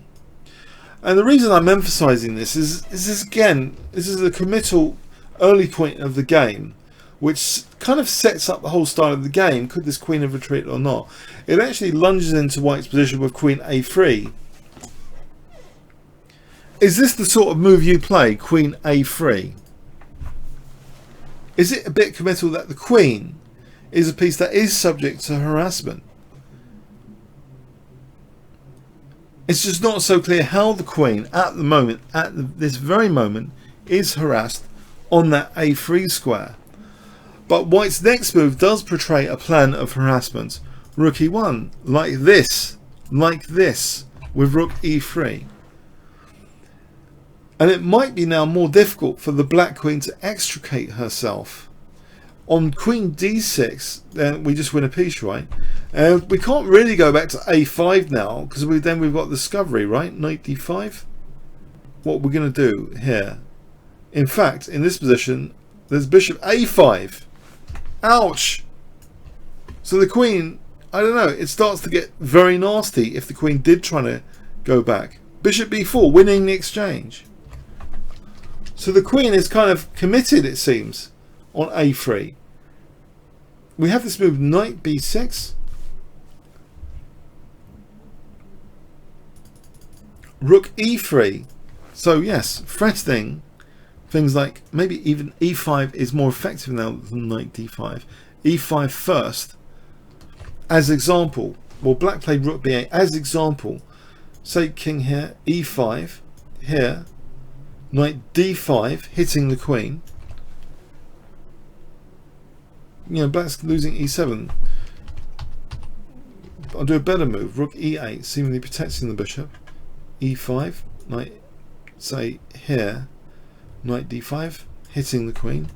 And the reason I'm emphasizing this is this, again, this is a committal early point of the game, which kind of sets up the whole style of the game. Could this queen have retreated or not? It actually lunges into white's position with queen a3. Is this the sort of move you play, queen a3? Is it a bit committal that the queen is a piece that is subject to harassment? It's just not so clear how the queen at the moment, this very moment, is harassed on that a3 square. But white's next move does portray a plan of harassment. Rook e1, like this, with rook e3. And it might be now more difficult for the black queen to extricate herself On queen d6, then we just win a piece, right? We can't really go back to a5 now, because we've got discovery, right? Knight d5. What we're going to do here, in fact, in this position, there's bishop a5. Ouch! So the queen, I don't know, it starts to get very nasty if the queen did try to go back. Bishop b4, winning the exchange. So the queen is kind of committed, it seems, on a3. We have this move knight b6, rook e3. So yes, threatening things like maybe even e5 is more effective now than knight d5. e5 first, as example. Well, black played rook b8 as example. Say king here, e5 here, knight d5 hitting the queen. You know, black's losing e7. I'll do a better move. Rook e8, seemingly protecting the bishop. e5, knight, say here, knight d5, hitting the queen.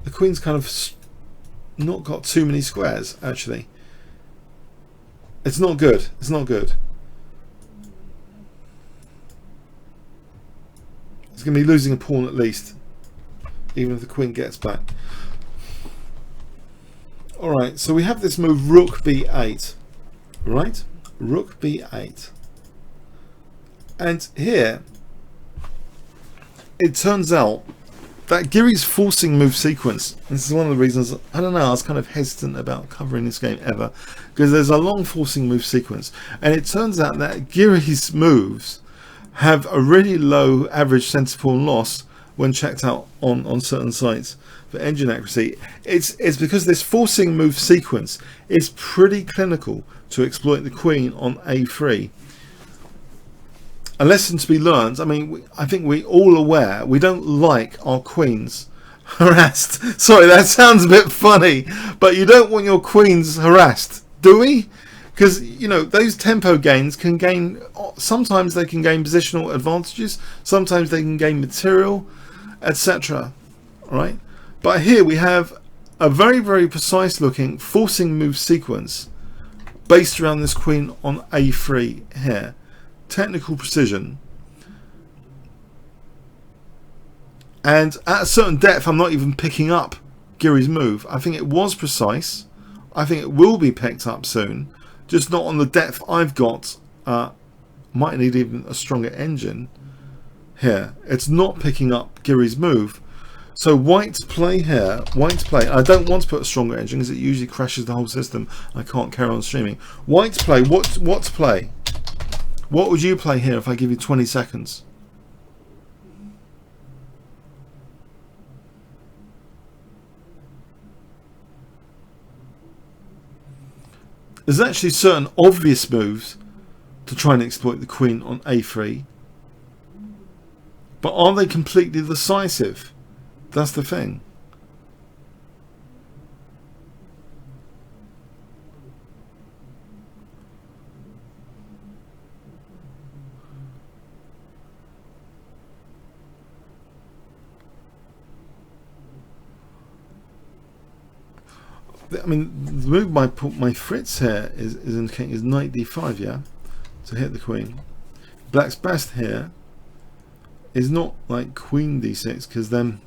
The queen's kind of not got too many squares, actually. It's not good. It's not good. It's going to be losing a pawn at least, even if the queen gets back. Alright, so we have this move rook b8, right? Rook b8. And here, it turns out that Giri's forcing move sequence, this is one of the reasons, I don't know, I was kind of hesitant about covering this game ever, because there's a long forcing move sequence, and it turns out that Giri's moves have a really low average centre pawn loss when checked out on certain sites for engine accuracy. It's because this forcing move sequence is pretty clinical to exploit the queen on a3. A lesson to be learned. I mean, I think we're all aware we don't like our queens harassed. Sorry, that sounds a bit funny, but you don't want your queens harassed, do we? Because, you know, those tempo gains can gain, sometimes they can gain positional advantages, sometimes they can gain material, etc. Right? But here we have a very, very precise looking forcing move sequence based around this queen on a3 here. Technical precision. And at a certain depth, I'm not even picking up Giri's move. I think it was precise. I think it will be picked up soon. Just not on the depth I've got. Might need even a stronger engine here. It's not picking up Giri's move. So white's play here. White's play. I don't want to put a stronger engine because it usually crashes the whole system. I can't carry on streaming. White's play. What's play? What would you play here if I give you 20 seconds? There's actually certain obvious moves to try and exploit the queen on a3. But are they completely decisive? That's the thing. I mean, the move my Fritz here is indicating is knight d5, yeah, to hit the queen. Black's best here is not like queen d6, because then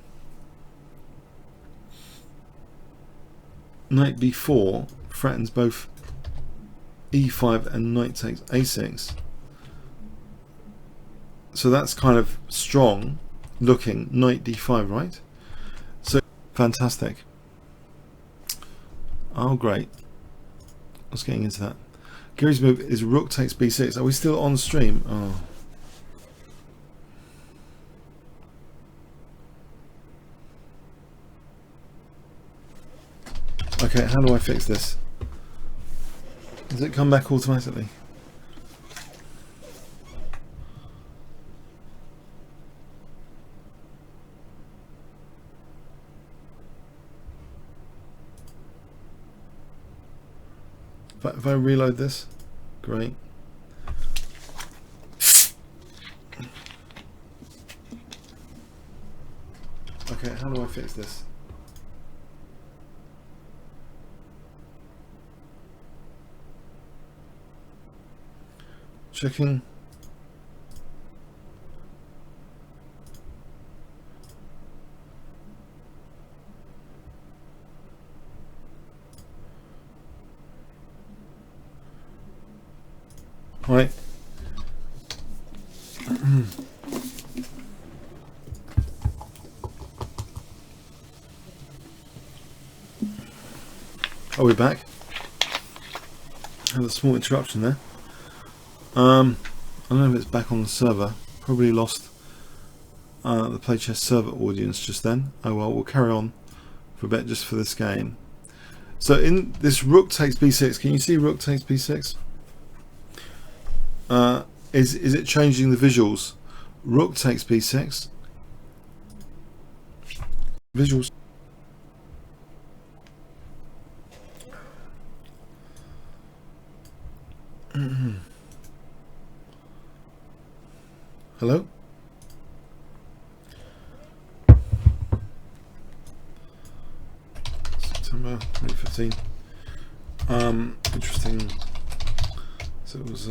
knight b4 threatens both e5 and knight takes a6. So that's kind of strong looking knight d5, right? So fantastic. Oh, great. I was getting into that. Giri's move is rook takes b6. Are we still on stream? Oh. Okay, how do I fix this? Does it come back automatically? If I reload this, great. Okay, how do I fix this? checking. Right. Are we back? Had a small interruption there. I don't know if it's back on the server. Probably lost the Play Chess server audience just then. Oh well, we'll carry on for a bit just for this game. So in this rook takes b6, can you see rook takes b6? Is it changing the visuals? Rook takes b6. Visuals. Hello? September 2015. Interesting. So it was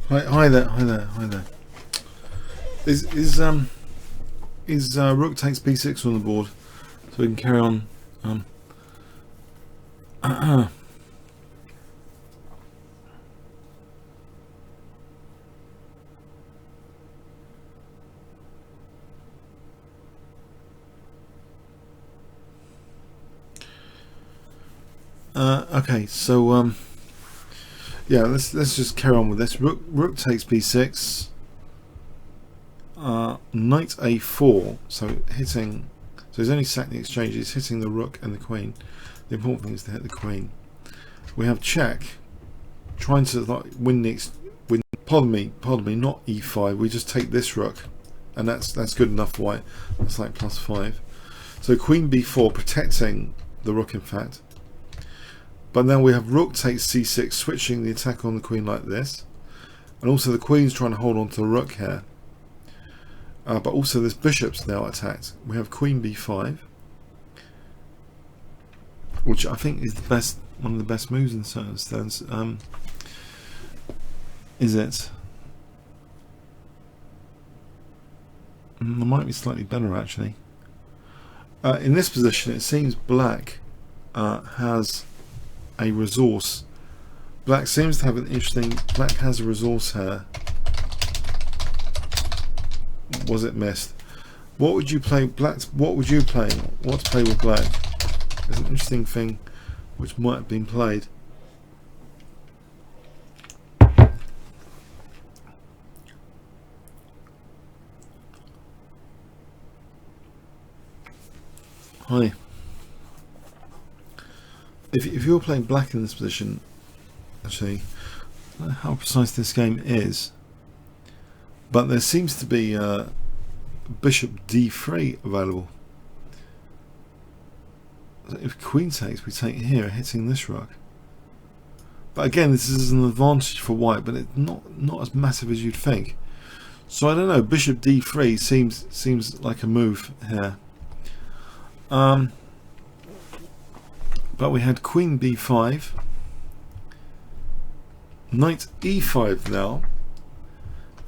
Hi there. Is rook takes b6 on the board, so we can carry on. Okay, so yeah, let's just carry on with this. Rook takes b6. Knight a4. So hitting. So he's only sacked the exchange. He's hitting the rook and the queen. The important thing is to hit the queen. We have check. Trying to like win the. Pardon me. Not e5. We just take this rook, and that's good enough for white. That's like +5. So queen b4, protecting the rook, in fact. But then we have rook takes c6, switching the attack on the queen like this. And also the queen's trying to hold on to the rook here. But also this bishop's now attacked. We have queen b5, which I think is one of the best moves in certain sense. Is it? It might be slightly better actually. In this position, it seems black has a resource. Black seems to have an interesting. Black has a resource here. Was it missed? What would you play? Black. What would you play? What to play with black? There's an interesting thing which might have been played. Hi. If you're playing black in this position, actually, I don't know how precise this game is, but there seems to be bishop d3 available. So if queen takes, we take here, hitting this rook. But again, this is an advantage for white, but it's not as massive as you'd think. So I don't know. Bishop d3 seems like a move here. But we had queen b5, knight e5 now,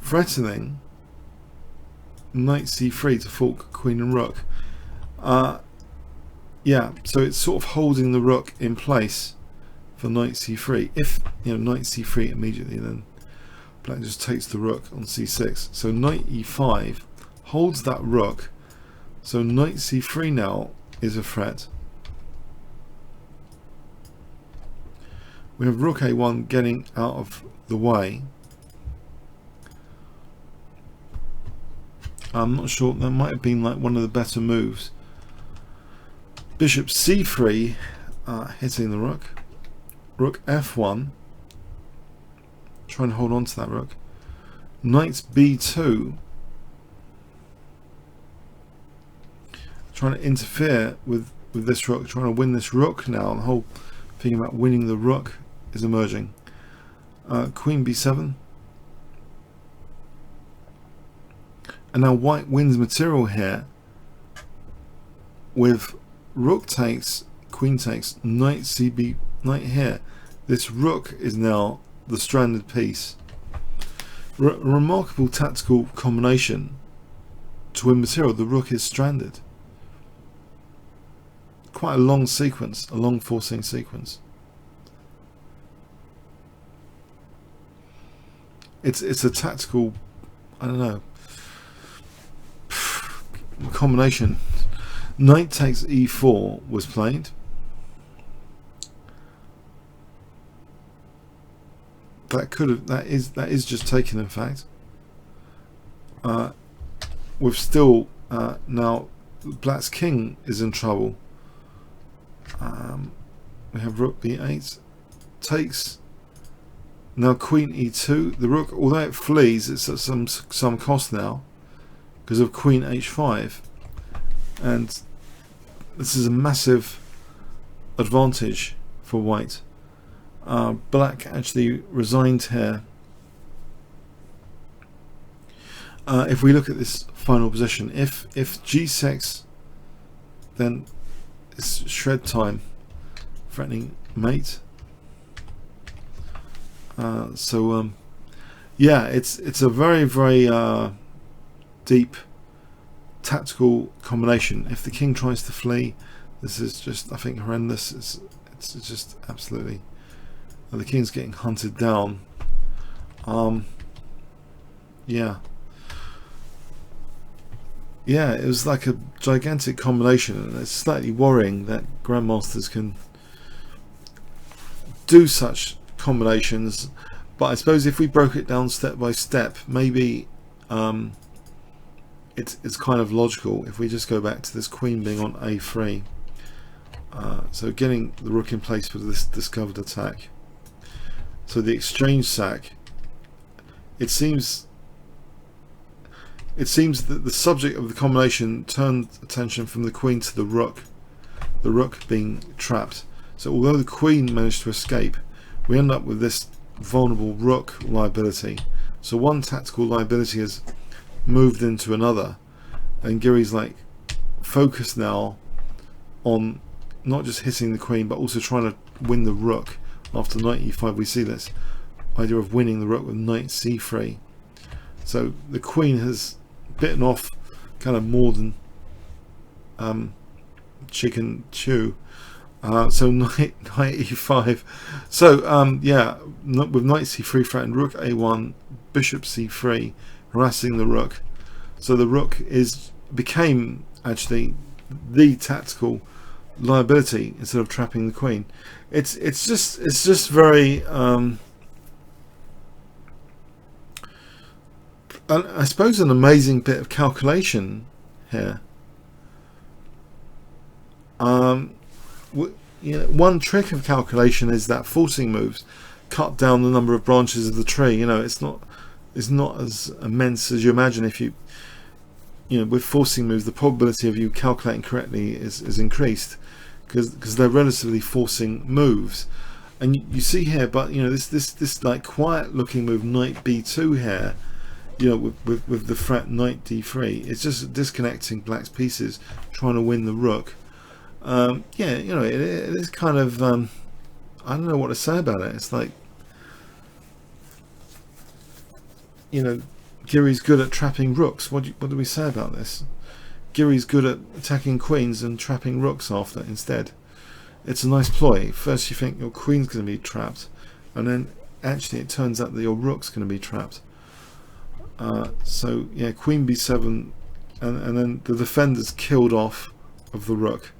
threatening knight c3 to fork queen and rook. Yeah, so it's sort of holding the rook in place for knight c3. If knight c3 immediately, then black just takes the rook on c6. So knight e5 holds that rook. So knight c3 now is a threat. We have rook a1 getting out of the way. I'm not sure, that might have been like one of the better moves. Bishop c3, hitting the rook. Rook f1, trying to hold on to that rook. Knight b2, trying to interfere with this rook, trying to win this rook now. The whole thing about winning the rook is emerging. Queen b7. And now white wins material here with rook takes, queen takes, knight cb, knight here. This rook is now the stranded piece. Remarkable tactical combination to win material. The rook is stranded. Quite a long sequence, a long forcing sequence. It's a tactical, I don't know, combination. Knight takes e4 was played. That is just taken, in fact. We've still now black's king is in trouble. We have rook b8 takes. Now queen e2. The rook, although it flees, it's at some cost now because of queen h5, and this is a massive advantage for white. Black actually resigned here. If we look at this final position, if g6, then it's shred time, threatening mate. Yeah, it's a very deep tactical combination. If the king tries to flee, this is just, I think, horrendous. It's just absolutely, the king's getting hunted down. Yeah, it was like a gigantic combination, and it's slightly worrying that grandmasters can do such combinations. But I suppose if we broke it down step by step, maybe it's kind of logical if we just go back to this queen being on a3. So getting the rook in place for this discovered attack. So the exchange sack, it seems that the subject of the combination turned attention from the queen to the rook being trapped. So although the queen managed to escape, we end up with this vulnerable rook liability. So one tactical liability has moved into another, and Giri's like focused now on not just hitting the queen but also trying to win the rook. After knight e5 we see this idea of winning the rook with knight c3. So the queen has bitten off kind of more than she can chew. So knight e5. So yeah, with knight c3 threatened, rook a1, bishop c3, harassing the rook. So the rook became actually the tactical liability instead of trapping the queen. It's just very I suppose an amazing bit of calculation here. You know, one trick of calculation is that forcing moves cut down the number of branches of the tree. You know, it's not as immense as you imagine. If you know, with forcing moves, the probability of you calculating correctly is increased because they're relatively forcing moves. And you see here, but you know, this like quiet looking move knight b2 here, you know, with the threat knight d3, it's just disconnecting black's pieces, trying to win the rook. Yeah, you know, it is kind of I don't know what to say about it. It's like, you know, Giri's good at trapping rooks. What do we say about this? Giri's good at attacking queens and trapping rooks after instead. It's a nice ploy. First you think your queen's going to be trapped, and then actually it turns out that your rook's going to be trapped. So yeah, queen b7, and then the defender's killed off of the rook,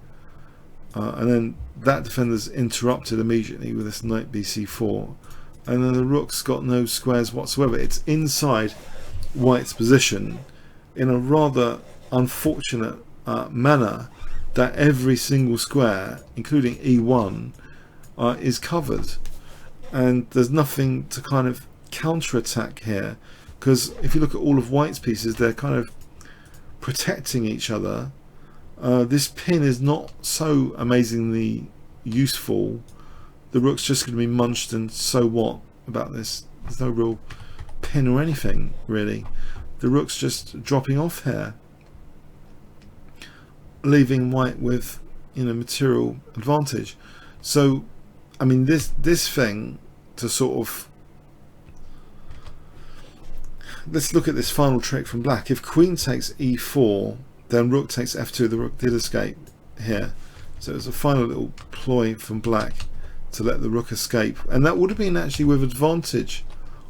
and then that defender's interrupted immediately with this knight bc4, and then the rook's got no squares whatsoever. It's inside white's position in a rather unfortunate manner, that every single square, including E1, is covered, and there's nothing to kind of counter-attack here, because if you look at all of White's pieces, they're kind of protecting each other. This pin is not so amazingly useful. The rook's just going to be munched, and so what about this? There's no real pin or anything really. The rook's just dropping off here, leaving White with, you know, material advantage. So I mean, this thing to sort of, let's look at this final trick from Black. If Queen takes E4, then Rook takes F2. The Rook did escape here, so it's a final little ploy from Black to let the Rook escape, and that would have been actually with advantage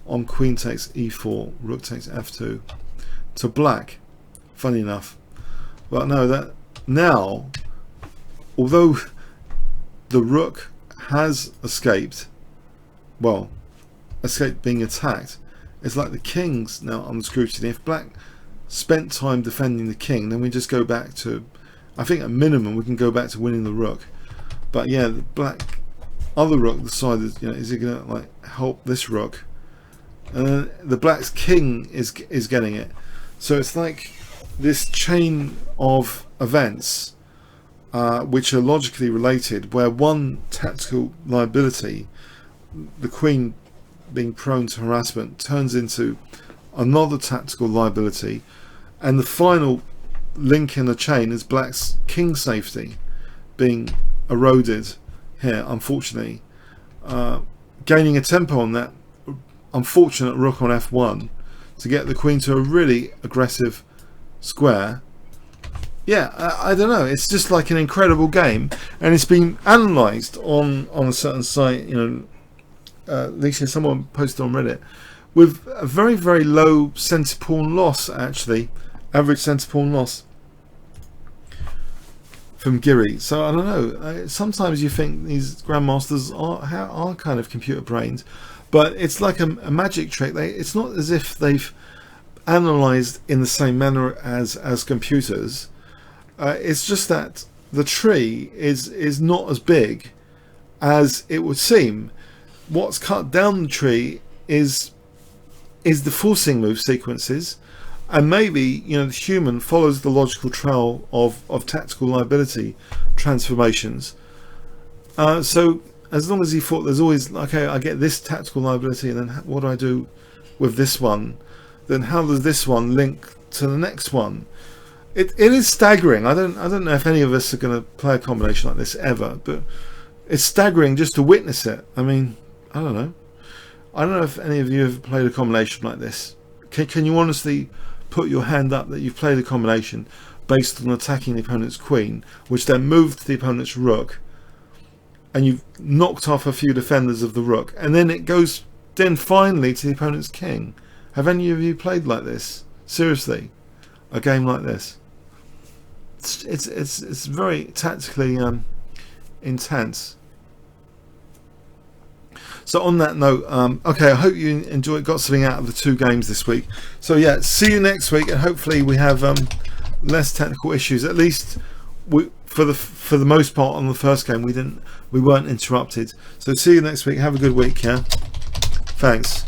on Queen takes E4, Rook takes F2 to Black, funny enough. But no, that now, although the Rook has escaped, well, escaped being attacked, it's like the King's now under scrutiny. If Black spent time defending the King, then we just go back to, I think at minimum we can go back to winning the Rook. But yeah, the Black other Rook decided, you know, is he going to like help this Rook? And the Black's King is getting it. So it's like this chain of events which are logically related, where one tactical liability, the Queen being prone to harassment, turns into another tactical liability, and the final link in the chain is Black's King safety being eroded here, unfortunately, gaining a tempo on that unfortunate Rook on F1 to get the Queen to a really aggressive square. Yeah, I don't know, it's just like an incredible game, and it's been analysed on a certain site, you know, Lisa, someone posted on Reddit, with a very, very low centre pawn loss, actually, average centre pawn loss from Giri. So I don't know, sometimes you think these grandmasters are kind of computer brained, but it's like a magic trick. It's not as if they've analysed in the same manner as computers. It's just that the tree is not as big as it would seem. What's cut down the tree is the forcing move sequences, and maybe, you know, the human follows the logical trail of tactical liability transformations. So as long as he thought there's always, okay, I get this tactical liability, and then what do I do with this one? Then how does this one link to the next one? It is staggering. I don't know if any of us are going to play a combination like this ever, but it's staggering just to witness it. I mean, I don't know. I don't know if any of you have played a combination like this. Can you honestly put your hand up that you've played a combination based on attacking the opponent's Queen, which then moved the opponent's Rook, and you've knocked off a few defenders of the Rook, and then it goes then finally to the opponent's King? Have any of you played like this? Seriously, a game like this? It's very tactically intense. So on that note, okay, I hope you got something out of the two games this week. So yeah, see you next week, and hopefully we have less technical issues. At least for the most part on the first game we weren't interrupted. So see you next week. Have a good week. Yeah, thanks.